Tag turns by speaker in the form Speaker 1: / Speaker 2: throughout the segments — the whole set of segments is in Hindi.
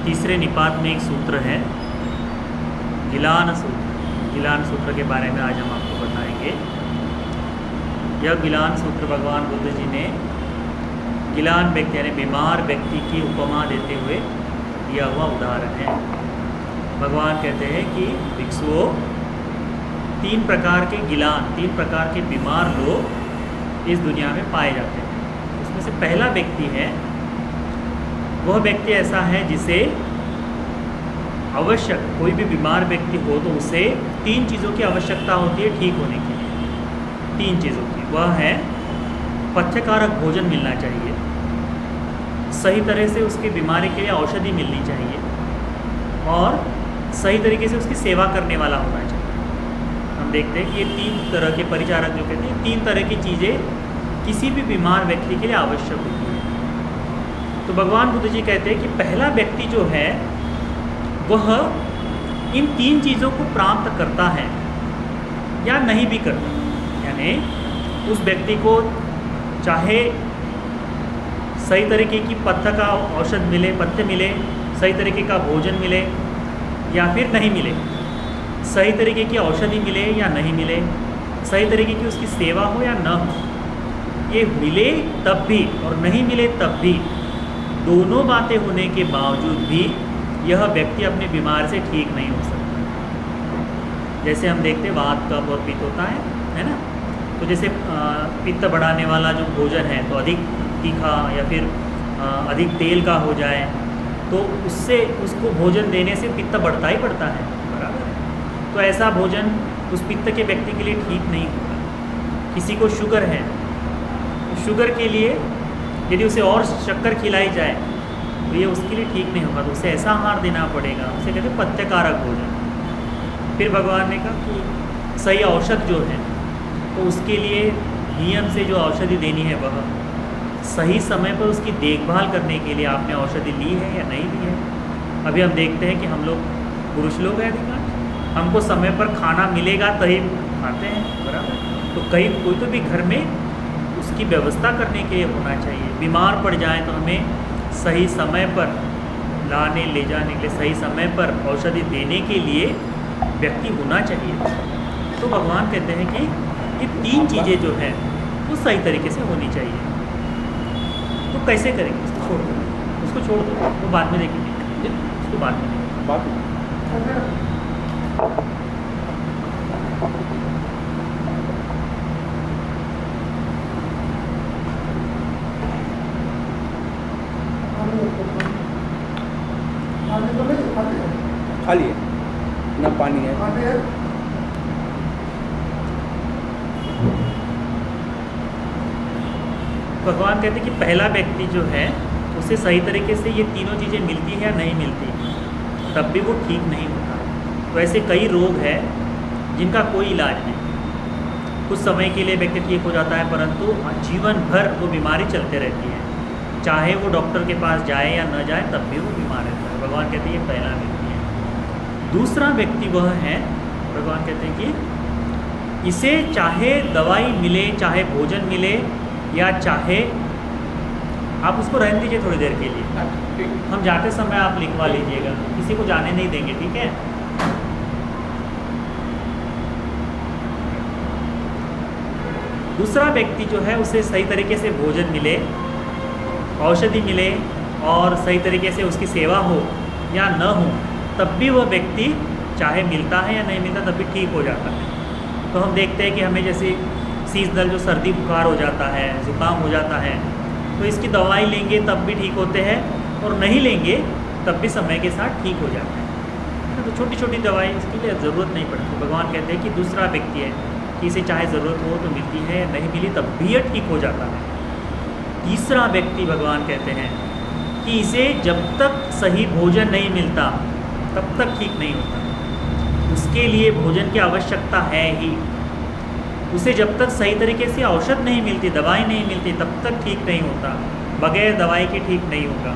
Speaker 1: तीसरे निपात में एक सूत्र है गिलान सूत्र। गिलान सूत्र के बारे में आज हम आपको बताएंगे। यह गिलान सूत्र भगवान बुद्ध जी ने गिलान व्यक्ति यानी बीमार व्यक्ति की उपमा देते हुए दिया हुआ उदाहरण है। भगवान कहते हैं कि भिक्षुओं, 3 प्रकार के गिलान, 3 प्रकार के बीमार लोग इस दुनिया में पाए जाते हैं। इसमें से पहला व्यक्ति है, वह व्यक्ति ऐसा है जिसे आवश्यक, कोई भी बीमार व्यक्ति हो तो उसे 3 चीज़ों की आवश्यकता होती है ठीक होने के लिए। 3 चीज़ों की, वह है पथ्यकारक भोजन मिलना चाहिए, सही तरह से उसकी बीमारी के लिए औषधि मिलनी चाहिए और सही तरीके से उसकी सेवा करने वाला होना चाहिए। हम देखते हैं कि ये 3 तरह के परिचारक जो कहते हैं, 3 तरह की चीज़ें किसी भी बीमार व्यक्ति के लिए आवश्यक होती है। तो भगवान बुद्ध जी कहते हैं कि पहला व्यक्ति जो है वह इन 3 चीज़ों को प्राप्त करता है या नहीं भी करता, यानी उस व्यक्ति को चाहे सही तरीके की पथ्य का औषध मिले, पथ्य मिले, सही तरीके का भोजन मिले या फिर नहीं मिले, सही तरीके की औषधि मिले या नहीं मिले, सही तरीके की उसकी सेवा हो या न हो, ये मिले तब भी और नहीं मिले तब भी, दोनों बातें होने के बावजूद भी यह व्यक्ति अपनी बीमारी से ठीक नहीं हो सकता। जैसे हम देखते हैं वात, कफ और पित्त होता है ना। तो जैसे पित्त बढ़ाने वाला जो भोजन है तो अधिक तीखा या फिर अधिक तेल का हो जाए तो उससे उसको भोजन देने से पित्त बढ़ता ही बढ़ता है, बराबर है। तो ऐसा भोजन उस पित्त के व्यक्ति के लिए ठीक नहीं होगा। किसी को शुगर है, तो शुगर के लिए यदि उसे और शक्कर खिलाई जाए तो ये उसके लिए ठीक नहीं होगा, तो उसे ऐसा आहार देना पड़ेगा, उसे कहते हैं पथ्यकारक भोजन। फिर भगवान ने कहा कि सही औषध जो है तो उसके लिए नियम से जो औषधि देनी है वह सही समय पर उसकी देखभाल करने के लिए आपने औषधि ली है या नहीं ली है। अभी हम देखते हैं कि हम लोग पुरुष लोग हैं अधिकांश, हमको समय पर खाना मिलेगा तभी खाते हैं, बराबर। तो कहीं कोई तो भी घर में उसकी व्यवस्था करने के लिए होना चाहिए। बीमार पड़ जाए तो हमें सही समय पर लाने ले जाने के लिए, सही समय पर औषधि देने के लिए व्यक्ति होना चाहिए। तो भगवान कहते हैं कि ये 3 चीज़ें जो है वो सही तरीके से होनी चाहिए। तो कैसे करेंगे? उसको छोड़ दो, उसको छोड़ दो, वो बाद में देखेंगे, उसको बाद में देखेंगे।
Speaker 2: खाली है ना, पानी है।
Speaker 1: भगवान कहते हैं कि पहला व्यक्ति जो है उसे सही तरीके से ये तीनों चीज़ें मिलती हैं या नहीं मिलती, तब भी वो ठीक नहीं होता। तो ऐसे कई रोग हैं जिनका कोई इलाज नहीं। कुछ समय के लिए व्यक्ति ठीक हो जाता है परंतु जीवन भर वो बीमारी चलते रहती है, चाहे वो डॉक्टर के पास जाए या न जाए तब भी वो बीमार रहता है। भगवान कहते हैं ये पहला व्यक्ति है। दूसरा व्यक्ति वह है, भगवान कहते हैं कि इसे चाहे दवाई मिले, चाहे भोजन मिले या चाहे आप उसको रहने दीजिए थोड़ी देर के लिए, हम जाते समय आप लिखवा लीजिएगा, किसी को जाने नहीं देंगे, ठीक है। दूसरा व्यक्ति जो है उसे सही तरीके से भोजन मिले, औषधि मिले और सही तरीके से उसकी सेवा हो या न हो, तब भी वह व्यक्ति चाहे मिलता है या नहीं मिलता तब भी ठीक हो जाता है। तो हम देखते हैं कि हमें जैसे सीजनल जो सर्दी बुखार हो जाता है, ज़ुकाम हो जाता है, तो इसकी दवाई लेंगे तब भी ठीक होते हैं और नहीं लेंगे तब भी समय के साथ ठीक हो जाता है। तो छोटी छोटी दवाई इसके लिए ज़रूरत नहीं पड़ती। भगवान कहते हैं कि दूसरा व्यक्ति है कि इसे चाहे ज़रूरत हो तो मिलती है, नहीं मिली तब भी यह ठीक हो जाता है। तीसरा व्यक्ति भगवान कहते हैं कि इसे जब तक सही भोजन नहीं मिलता तब तक ठीक नहीं होता, उसके लिए भोजन की आवश्यकता है ही। उसे जब तक सही तरीके से औषध नहीं मिलती, दवाई नहीं मिलती, तब तक ठीक नहीं होता, बगैर दवाई के ठीक नहीं होगा।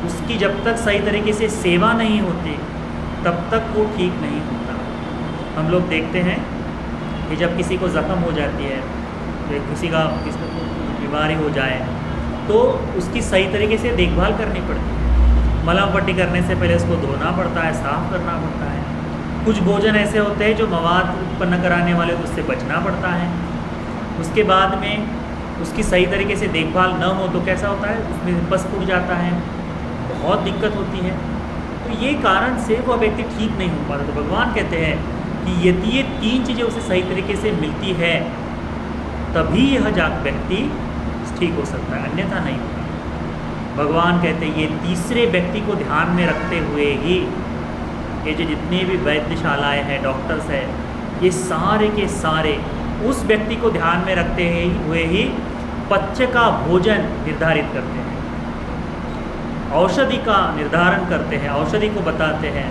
Speaker 1: उसकी जब तक सही तरीके से सेवा नहीं होती तब तक वो ठीक नहीं होता। हम लोग देखते हैं कि जब किसी को ज़ख्म हो जाती है, किसी को बीमारी हो जाए तो उसकी सही तरीके से देखभाल करनी पड़ती है। मलहम पट्टी करने से पहले उसको धोना पड़ता है, साफ़ करना पड़ता है। कुछ भोजन ऐसे होते हैं जो मवाद उत्पन्न कराने वाले, तो उससे बचना पड़ता है। उसके बाद में उसकी सही तरीके से देखभाल न हो तो कैसा होता है, उसमें पस फूट जाता है, बहुत दिक्कत होती है। तो ये कारण से वह व्यक्ति ठीक नहीं हो पाता। तो भगवान कहते हैं कि यदि ये 3 चीज़ें उसे सही तरीके से मिलती है तभी यह व्यक्ति ठीक हो सकता है, अन्यथा नहीं होगा। भगवान कहते हैं ये तीसरे व्यक्ति को ध्यान में रखते हुए ही ये जो जितने भी वैद्यशालाएँ हैं, डॉक्टर्स हैं, ये सारे के सारे उस व्यक्ति को ध्यान में रखते हुए ही पथ्य का भोजन निर्धारित करते हैं, औषधि का निर्धारण करते हैं, औषधि को बताते हैं,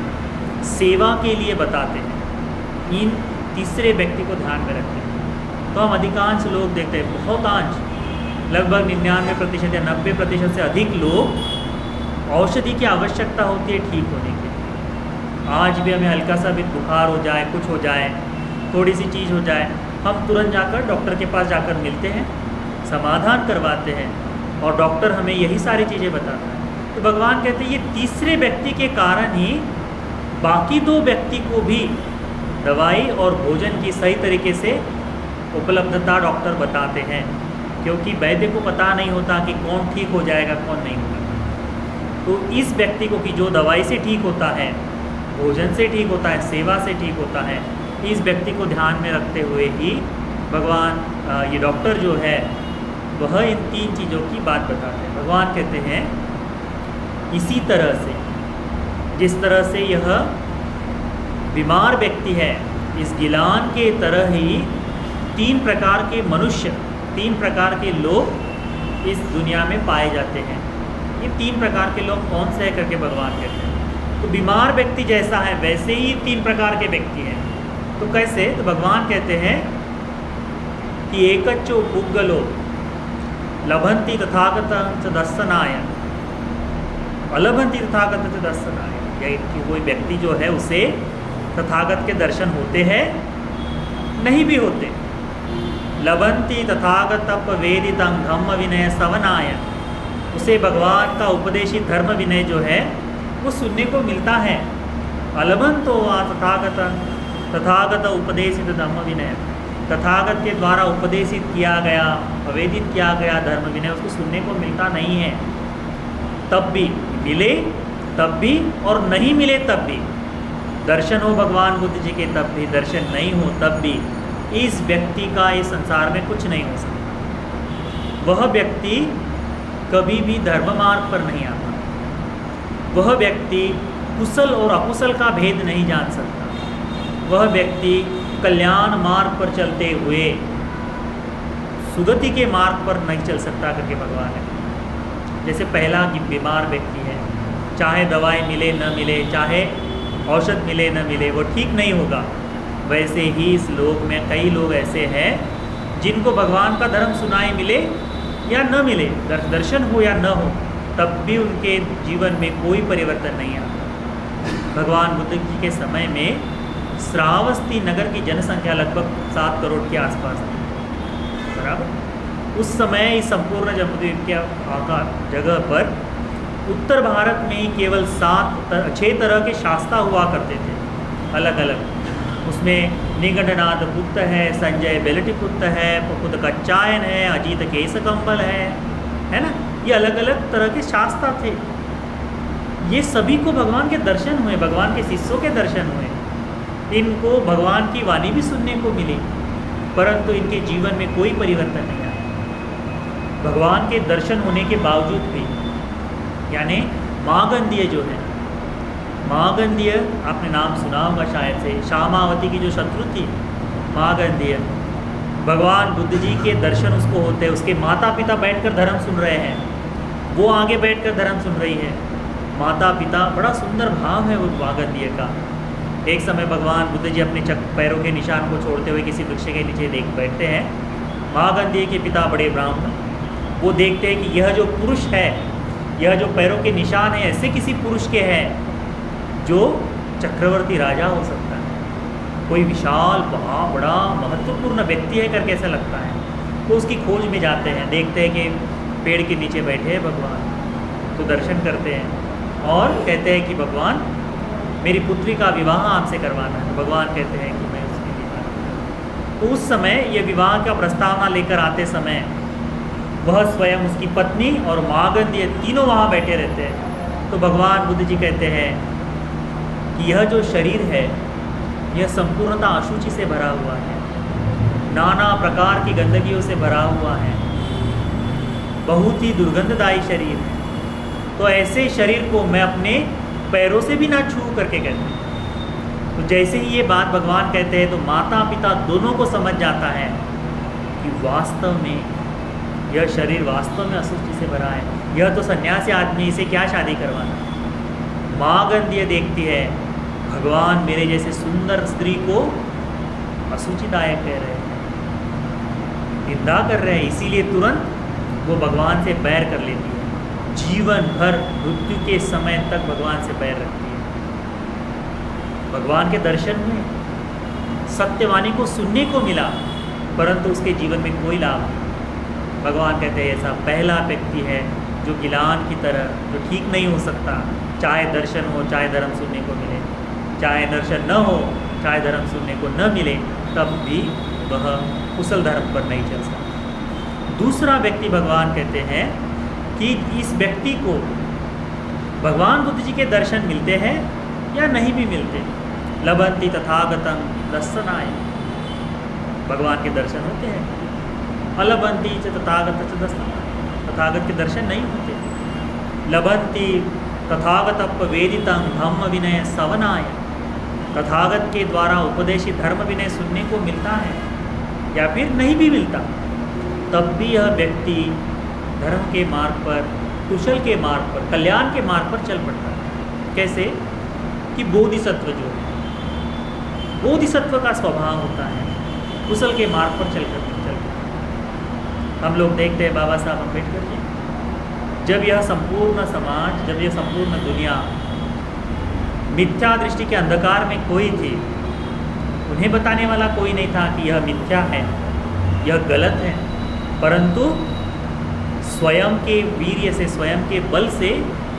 Speaker 1: सेवा के लिए बताते हैं। इन तीसरे व्यक्ति को ध्यान में रखते हैं। तो हम अधिकांश लोग देखते हैं, बहुतांश लगभग 99% या 90% से अधिक लोग औषधि की आवश्यकता होती है ठीक होने के लिए। आज भी हमें हल्का सा भी बुखार हो जाए, कुछ हो जाए, थोड़ी सी चीज़ हो जाए, हम तुरंत जाकर डॉक्टर के पास जाकर मिलते हैं, समाधान करवाते हैं और डॉक्टर हमें यही सारी चीज़ें बताता है। तो भगवान कहते हैं ये तीसरे व्यक्ति के कारण ही बाकी 2 व्यक्ति को भी दवाई और भोजन की सही तरीके से उपलब्धता डॉक्टर बताते हैं, क्योंकि वैद्य को पता नहीं होता कि कौन ठीक हो जाएगा, कौन नहीं होगा। तो इस व्यक्ति को कि जो दवाई से ठीक होता है, भोजन से ठीक होता है, सेवा से ठीक होता है, इस व्यक्ति को ध्यान में रखते हुए ही भगवान ये डॉक्टर जो है वह इन 3 चीज़ों की बात बताते हैं। भगवान कहते हैं इसी तरह से, जिस तरह से यह बीमार व्यक्ति है, इस गिलान के तरह ही 3 प्रकार के मनुष्य, 3 प्रकार के लोग इस दुनिया में पाए जाते हैं। ये 3 प्रकार के लोग कौन से हैं करके भगवान कहते हैं। तो बीमार व्यक्ति जैसा है वैसे ही 3 प्रकार के व्यक्ति हैं। तो कैसे? तो भगवान कहते हैं कि एकच्चो पुग्गलो लभंती तथागत च दर्शनाय, अलभंती तथागत च दर्शनाय। कि कोई व्यक्ति जो है उसे तथागत के दर्शन होते हैं, नहीं भी होते। लभंती तथागतपवेदितं धम्म विनय सवनाय, उसे भगवान का उपदेशित धर्म विनय जो है वो सुनने को मिलता है। अलभंतो वा तथागत उपदेशित धम्म विनय, तथागत के द्वारा उपदेशित किया गया, अवेदित किया गया धर्म विनय उसको सुनने को मिलता नहीं है। तब भी मिले तब भी और नहीं मिले तब भी, दर्शन हो भगवान बुद्ध जी के तब भी, दर्शन नहीं हो तब भी, इस व्यक्ति का इस संसार में कुछ नहीं हो सकता। वह व्यक्ति कभी भी धर्म मार्ग पर नहीं आता, वह व्यक्ति कुशल और अकुशल का भेद नहीं जान सकता, वह व्यक्ति कल्याण मार्ग पर चलते हुए सुगति के मार्ग पर नहीं चल सकता करके भगवान ने। जैसे पहला बीमार व्यक्ति है, चाहे दवाई मिले न मिले, चाहे औषध मिले न मिले, वो ठीक नहीं होगा। वैसे ही इस लोक में कई लोग ऐसे हैं जिनको भगवान का धर्म सुनाई मिले या न मिले, दर्शन हो या न हो, तब भी उनके जीवन में कोई परिवर्तन नहीं आता। भगवान बुद्ध जी के समय में श्रावस्ती नगर की जनसंख्या लगभग 7 करोड़ के आसपास थी, बराबर। उस समय इस संपूर्ण जम्बूद्वीप के आकार जगह पर उत्तर भारत में ही केवल 6 तरह के शास्ता हुआ करते थे, अलग अलग। उसमें निगंडनाथ पुत्र है, संजय बेलटिपुत्र है, पुत्र कच्चायन है, अजीत केशकंबल है ना। ये अलग अलग तरह के शास्ता थे। ये सभी को भगवान के दर्शन हुए, भगवान के शिष्यों के दर्शन हुए, इनको भगवान की वाणी भी सुनने को मिली, परंतु इनके जीवन में कोई परिवर्तन नहीं आया भगवान के दर्शन होने के बावजूद भी। यानी मागंधीय जो है, मागंधीय आपने नाम सुना होगा शायद से, शामावती की जो शत्रु थी मागंधीय, भगवान बुद्ध जी के दर्शन उसको होते हैं, उसके माता पिता बैठकर धर्म सुन रहे हैं, वो आगे बैठकर धर्म सुन रही है, माता पिता, बड़ा सुंदर भाव है वो मागंधीय का। एक समय भगवान बुद्ध जी अपने पैरों के निशान को छोड़ते हुए किसी वृक्ष के नीचे देख बैठते हैं। मागंधीय के पिता बड़े ब्राह्मण, वो देखते हैं कि यह जो पुरुष है, यह जो पैरों के निशान है, ऐसे किसी पुरुष के हैं जो चक्रवर्ती राजा हो सकता है, कोई विशाल बड़ा महत्वपूर्ण व्यक्ति है करके ऐसा लगता है। तो उसकी खोज में जाते हैं, देखते हैं कि पेड़ के नीचे बैठे हैं भगवान, तो दर्शन करते हैं और कहते हैं कि भगवान मेरी पुत्री का विवाह आपसे करवाना है। तो भगवान कहते हैं कि मैं उसके लिए। तो उस समय ये विवाह का प्रस्तावना लेकर आते समय वह स्वयं उसकी पत्नी और मागध ये तीनों वहाँ बैठे रहते हैं। तो भगवान बुद्ध जी कहते हैं कि यह जो शरीर है यह संपूर्णतः अशुचि से भरा हुआ है, नाना प्रकार की गंदगियों से भरा हुआ है, बहुत ही दुर्गंधदायी शरीर है। तो ऐसे शरीर को मैं अपने पैरों से भी ना छू करके कहते हैं। तो जैसे ही ये बात भगवान कहते हैं तो माता पिता दोनों को समझ जाता है कि वास्तव में यह शरीर वास्तव में अशुचि से भरा है, यह तो सन्यासी आदमी, इसे क्या शादी करवाना। माँ गंध ये देखती है भगवान मेरे जैसे सुंदर स्त्री को अशुचिदायक कह रहे हैं, निंदा कर रहे हैं, इसीलिए तुरंत वो भगवान से बैर कर लेती है। जीवन भर मृत्यु के समय तक भगवान से बैर रखती है। भगवान के दर्शन में सत्यवाणी को सुनने को मिला परंतु उसके जीवन में कोई लाभ नहीं। भगवान कहते हैं ऐसा पहला व्यक्ति है जो गिलान की तरह, जो ठीक नहीं हो सकता, चाहे दर्शन हो चाहे धर्म सुनने को मिले, चाहे दर्शन न हो चाहे धर्म सुनने को न मिले, तब भी वह कुशल धर्म पर नहीं चल सकता। दूसरा व्यक्ति भगवान कहते हैं कि इस व्यक्ति को भगवान बुद्ध जी के दर्शन मिलते हैं या नहीं भी मिलते, लभंति तथागतम दर्शनाय, भगवान के दर्शन होते हैं, अलभंति च तथागत च दर्शनाय, तथागत के दर्शन नहीं होते। लभंति तथागतपवेदितं धम्म विनय सवनाय, तथागत के द्वारा उपदेशित धर्म विनय सुनने को मिलता है या फिर नहीं भी मिलता, तब भी यह व्यक्ति धर्म के मार्ग पर, कुशल के मार्ग पर, कल्याण के मार्ग पर चल पड़ता है। कैसे कि बोधिसत्व जो है, बोधिसत्व का स्वभाव होता है कुशल के मार्ग पर चल हम लोग देखते हैं बाबा साहब अम्बेडकर जी, जब यह संपूर्ण समाज, जब यह संपूर्ण दुनिया मिथ्या दृष्टि के अंधकार में खोई थी, उन्हें बताने वाला कोई नहीं था कि यह मिथ्या है, यह गलत है, परंतु स्वयं के वीर्य से, स्वयं के बल से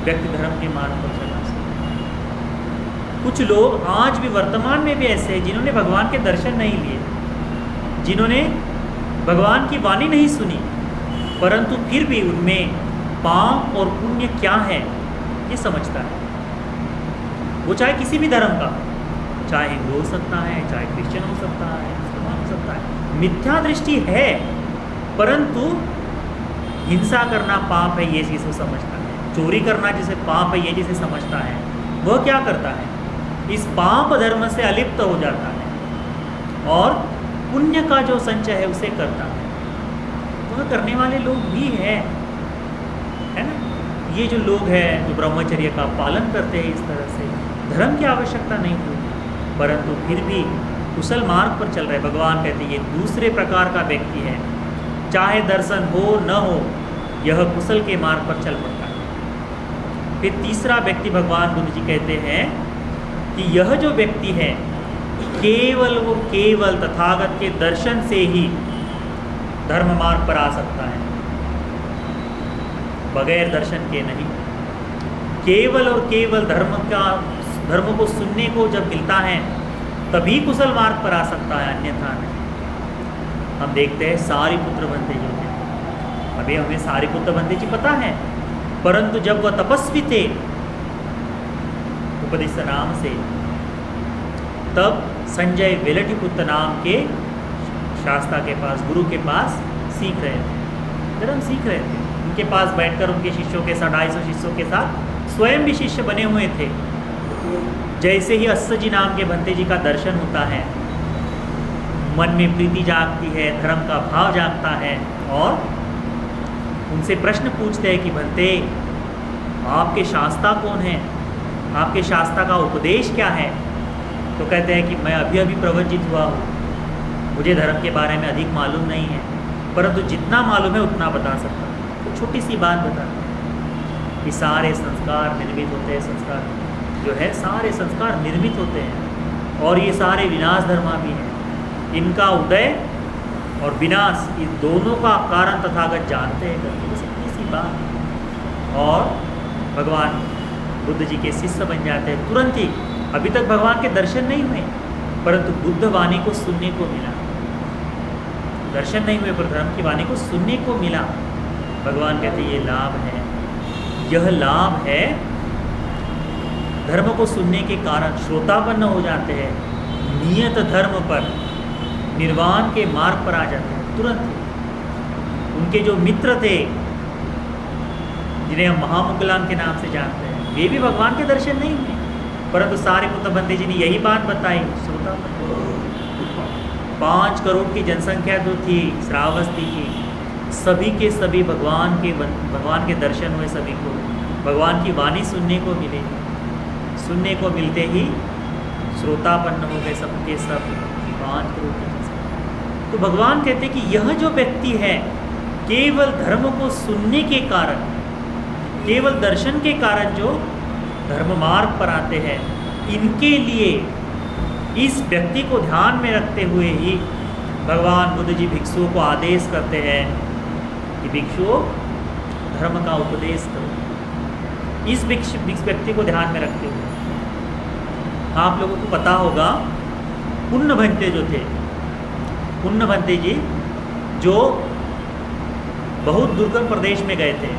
Speaker 1: व्यक्ति धर्म के मार्ग पर चला सकता। कुछ लोग आज भी वर्तमान में भी ऐसे हैं जिन्होंने भगवान के दर्शन नहीं लिए, जिन्होंने भगवान की वाणी नहीं सुनी, परंतु फिर भी उनमें पाप और पुण्य क्या है ये समझता है। वो चाहे किसी भी धर्म का, चाहे हिंदू हो सकता है, चाहे क्रिश्चियन हो सकता है, मुसलमान हो सकता है, मिथ्या दृष्टि है, परंतु हिंसा करना पाप है ये चीज़ वो समझता है, चोरी करना जिसे पाप है ये जिसे समझता है, वह क्या करता है, इस पाप धर्म से अलिप्त हो जाता है और पुण्य का जो संचय है उसे करता है। वह करने वाले लोग भी हैं, है ना। ये जो लोग हैं जो ब्रह्मचर्य का पालन करते हैं, इस तरह से धर्म की आवश्यकता नहीं होती, परंतु फिर भी कुशल मार्ग पर चल रहे। भगवान कहते हैं ये दूसरे प्रकार का व्यक्ति है, चाहे दर्शन हो न हो, यह कुशल के मार्ग पर चल पड़ता है। फिर तीसरा व्यक्ति भगवान बुद्ध जी कहते हैं कि यह जो व्यक्ति है केवल वो केवल तथागत के दर्शन से ही धर्म मार्ग पर आ सकता है, बगैर दर्शन के नहीं। केवल और केवल धर्म को सुनने को जब मिलता है तभी कुशल मार्ग पर आ सकता है, अन्यथा नहीं। हम देखते हैं सारिपुत्र बनते जी थे, अभी हमें सारिपुत्र बनते जी पता है, परंतु जब वह तपस्वी थे उपदेश नाम से, तब संजय वेलटिपुत्र नाम के शास्त्रा के पास, गुरु के पास सीख रहे थे, धर्म सीख रहे थे। उनके पास बैठकर उनके शिष्यों के साथ, 250 शिष्यों के साथ स्वयं भी शिष्य बने हुए थे। जैसे ही अस्सजी नाम के भंते जी का दर्शन होता है, मन में प्रीति जागती है, धर्म का भाव जागता है और उनसे प्रश्न पूछते हैं कि भंते आपके शास्त्रा कौन है, आपके शास्त्रा का उपदेश क्या है। तो कहते हैं कि मैं अभी अभी प्रवचित हुआ हूँ, मुझे धर्म के बारे में अधिक मालूम नहीं है, परंतु जितना मालूम है उतना बता सकता हूँ। तो छोटी सी बात बताता हूँ कि सारे संस्कार निर्मित होते हैं, संस्कार जो है सारे संस्कार निर्मित होते हैं और ये सारे विनाश धर्मा भी हैं। इनका उदय और विनाश, इन दोनों का कारण तथागत जानते हैं करके, बस इतनी सी बात। और भगवान बुद्ध जी के शिष्य बन जाते हैं तुरंत ही। अभी तक भगवान के दर्शन नहीं हुए, परंतु बुद्ध वाणी को सुनने को मिला। दर्शन नहीं हुए पर धर्म की वाणी को सुनने को मिला। भगवान कहते ये लाभ है, यह लाभ है। धर्म को सुनने के कारण श्रोतापन्न हो जाते हैं, नियत धर्म पर, निर्वाण के मार्ग पर आ जाते हैं तुरंत। उनके जो मित्र थे जिन्हें हम महामुगलान के नाम से जानते हैं, वे भी भगवान के दर्शन नहीं हुए, परंतु सारिपुत्र बंदे जी ने यही बात बताई। श्रोतापन्न 5 करोड़ की जनसंख्या जो थी श्रावस्ती की, सभी के सभी भगवान के दर्शन हुए। सभी को भगवान की वाणी सुनने को मिले। सुनने को मिलते ही श्रोतापन्न हो गए सबके सब 5 करोड़ की जनसंख्या। तो भगवान कहते कि यह जो व्यक्ति है केवल धर्म को सुनने के कारण, केवल दर्शन के कारण जो धर्म मार्ग पर आते हैं, इनके लिए इस व्यक्ति को ध्यान में रखते हुए ही भगवान बुद्ध जी भिक्षुओं को आदेश करते हैं कि भिक्षुओं धर्म का उपदेश करो। इस व्यक्ति को ध्यान में रखते हुए आप लोगों को पता होगा पुण्य भंते जो थे, पुण्य भंते जी जो बहुत दुर्गम प्रदेश में गए थे,